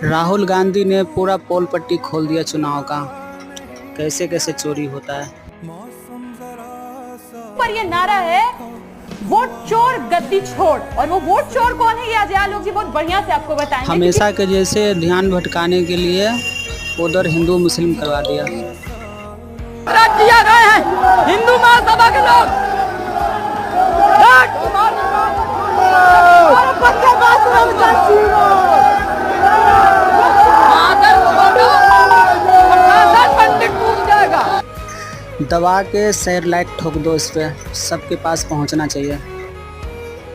राहुल गांधी ने पूरा पोल पट्टी खोल दिया चुनाव का। कैसे कैसे चोरी होता है। पर ये नारा है वोट चोर गद्दी छोड़, और वो वोट चोर कौन है ये आज लोग जी बहुत बढ़िया से आपको बताएंगे। हमेशा के जैसे ध्यान भटकाने के लिए उधर हिंदू मुस्लिम करवा दिया। किया गए हैं हिंदू महासभा के लोग दबा के शेयर लाइक ठोक दो, इस पे सबके पास पहुंचना चाहिए।